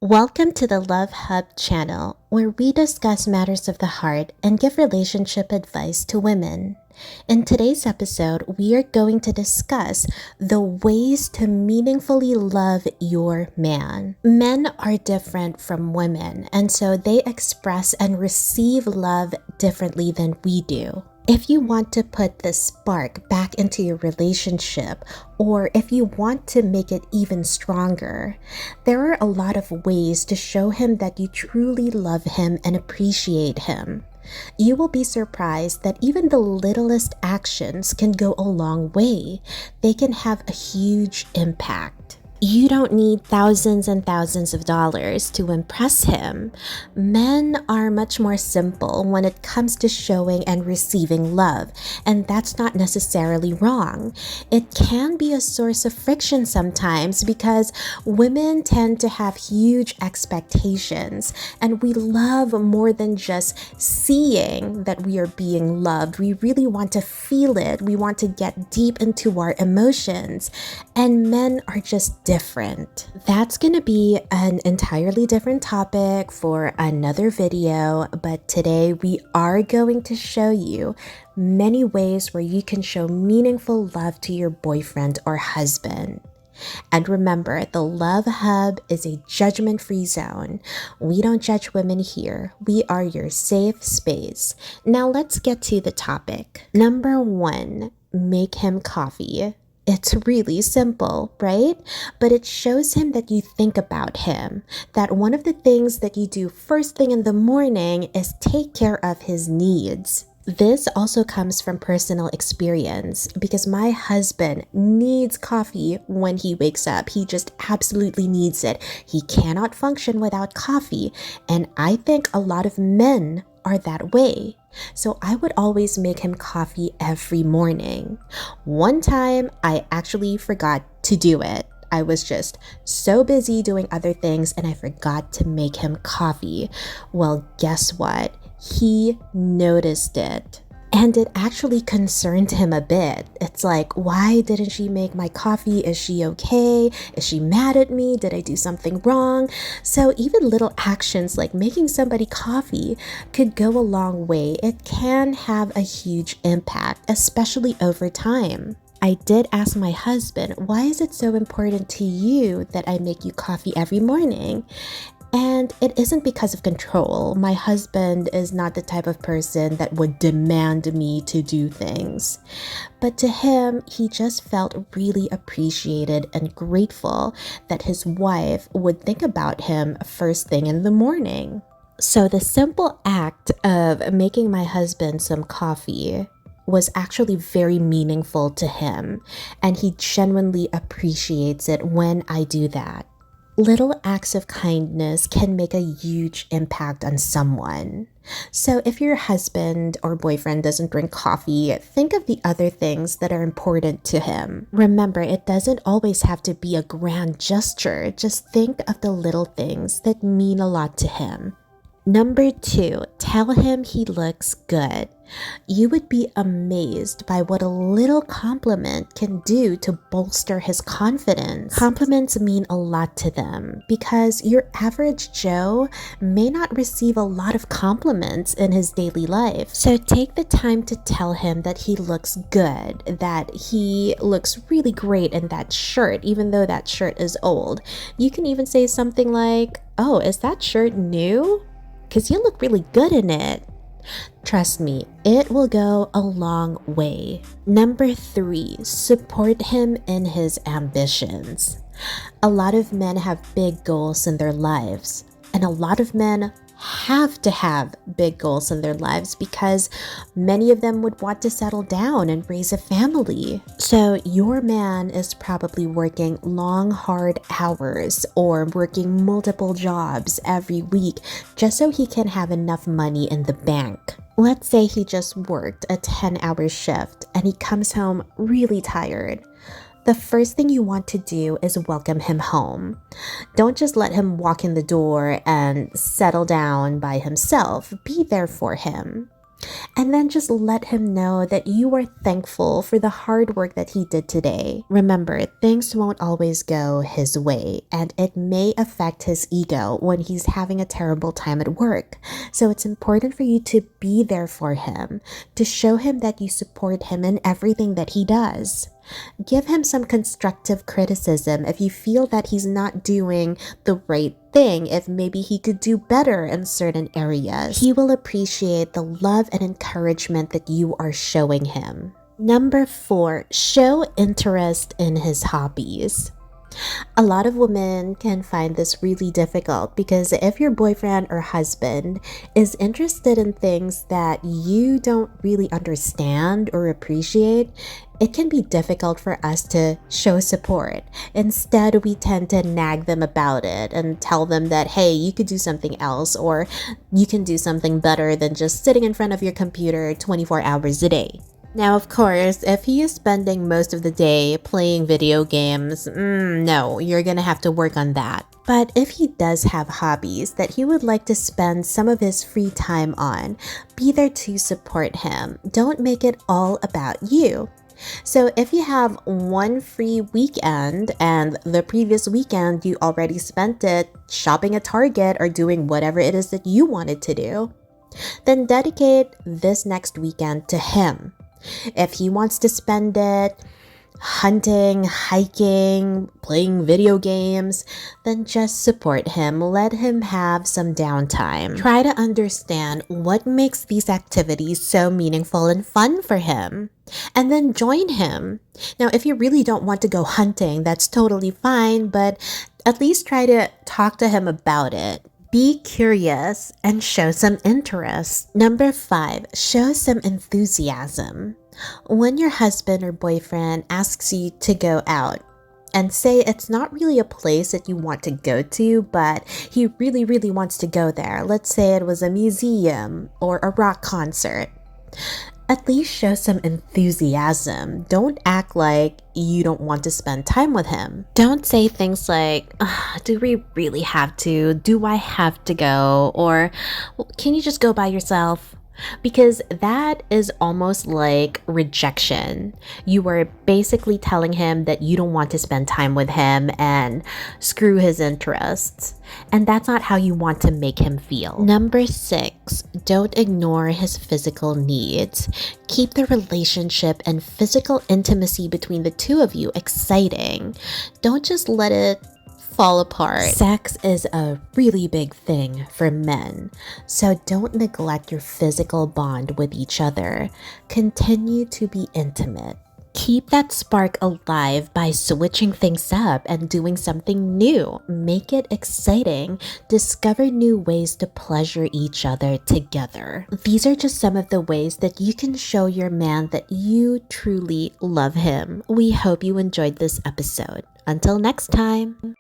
Welcome to the Love Hub channel, where we discuss matters of the heart and give relationship advice to women. In today's episode, we are going to discuss the ways to meaningfully love your man. Men are different from women, and so they express and receive love differently than we do. If you want to put the spark back into your relationship, or if you want to make it even stronger, there are a lot of ways to show him that you truly love him and appreciate him. You will be surprised that even the littlest actions can go a long way. They can have a huge impact. You don't need thousands and thousands of dollars to impress him. Men are much more simple when it comes to showing and receiving love, and that's not necessarily wrong. It can be a source of friction sometimes because women tend to have huge expectations, and we love more than just seeing that we are being loved. We really want to feel it. We want to get deep into our emotions, and men are just different. That's going to be an entirely different topic for another video, but today we are going to show you many ways where you can show meaningful love to your boyfriend or husband. And remember, the Love Hub is a judgment-free zone. We don't judge women here. We are your safe space. Now let's get to the topic. Number 1, make him coffee. It's really simple, right? But it shows him that you think about him, that one of the things that you do first thing in the morning is take care of his needs. This also comes from personal experience because my husband needs coffee when he wakes up. He just absolutely needs it. He cannot function without coffee, and I think a lot of men are that way. So I would always make him coffee every morning. One time, I actually forgot to do it. I was just so busy doing other things and I forgot to make him coffee. Well, guess what? He noticed it. And it actually concerned him a bit. It's like, why didn't she make my coffee? Is she okay? Is she mad at me? Did I do something wrong? So even little actions like making somebody coffee could go a long way. It can have a huge impact, especially over time. I did ask my husband, why is it so important to you that I make you coffee every morning? And it isn't because of control. My husband is not the type of person that would demand me to do things. But to him, he just felt really appreciated and grateful that his wife would think about him first thing in the morning. So the simple act of making my husband some coffee was actually very meaningful to him, and he genuinely appreciates it when I do that. Little acts of kindness can make a huge impact on someone. So if your husband or boyfriend doesn't drink coffee, think of the other things that are important to him. Remember, it doesn't always have to be a grand gesture. Just think of the little things that mean a lot to him. Number 2, tell him he looks good. You would be amazed by what a little compliment can do to bolster his confidence. Compliments mean a lot to them because your average Joe may not receive a lot of compliments in his daily life. So take the time to tell him that he looks good, that he looks really great in that shirt, even though that shirt is old. You can even say something like, "Oh, is that shirt new? Because you look really good in it." Trust me, it will go a long way. Number 3, support him in his ambitions. A lot of men have big goals in their lives, and a lot of men have to have big goals in their lives because many of them would want to settle down and raise a family. So your man is probably working long, hard hours or working multiple jobs every week just so he can have enough money in the bank. Let's say he just worked a 10-hour shift and he comes home really tired. The first thing you want to do is welcome him home. Don't just let him walk in the door and settle down by himself. Be there for him. And then just let him know that you are thankful for the hard work that he did today. Remember, things won't always go his way, and it may affect his ego when he's having a terrible time at work. So it's important for you to be there for him, to show him that you support him in everything that he does. Give him some constructive criticism if you feel that he's not doing the right thing, if maybe he could do better in certain areas. He will appreciate the love and encouragement that you are showing him. Number 4, show interest in his hobbies. A lot of women can find this really difficult because if your boyfriend or husband is interested in things that you don't really understand or appreciate, it can be difficult for us to show support. Instead, we tend to nag them about it and tell them that, hey, you could do something else, or you can do something better than just sitting in front of your computer 24 hours a day. Now, of course, if he is spending most of the day playing video games, no, you're gonna have to work on that. But if he does have hobbies that he would like to spend some of his free time on, be there to support him. Don't make it all about you. So if you have one free weekend and the previous weekend you already spent it shopping at Target or doing whatever it is that you wanted to do, then dedicate this next weekend to him. If he wants to spend it hunting, hiking, playing video games, then just support him. Let him have some downtime. Try to understand what makes these activities so meaningful and fun for him, and then join him. Now, if you really don't want to go hunting, that's totally fine, but at least try to talk to him about it. Be curious and show some interest. Number 5, show some enthusiasm. When your husband or boyfriend asks you to go out, and say it's not really a place that you want to go to, but he really, really wants to go there. Let's say it was a museum or a rock concert. At least show some enthusiasm. Don't act like you don't want to spend time with him. Don't say things like, do we really have to? Do I have to go? Or, well, can you just go by yourself? Because that is almost like rejection. You are basically telling him that you don't want to spend time with him and screw his interests. And that's not how you want to make him feel. Number 6, don't ignore his physical needs. Keep the relationship and physical intimacy between the two of you exciting. Don't just let it fall apart. Sex is a really big thing for men, so don't neglect your physical bond with each other. Continue to be intimate. Keep that spark alive by switching things up and doing something new. Make it exciting. Discover new ways to pleasure each other together. These are just some of the ways that you can show your man that you truly love him. We hope you enjoyed this episode. Until next time.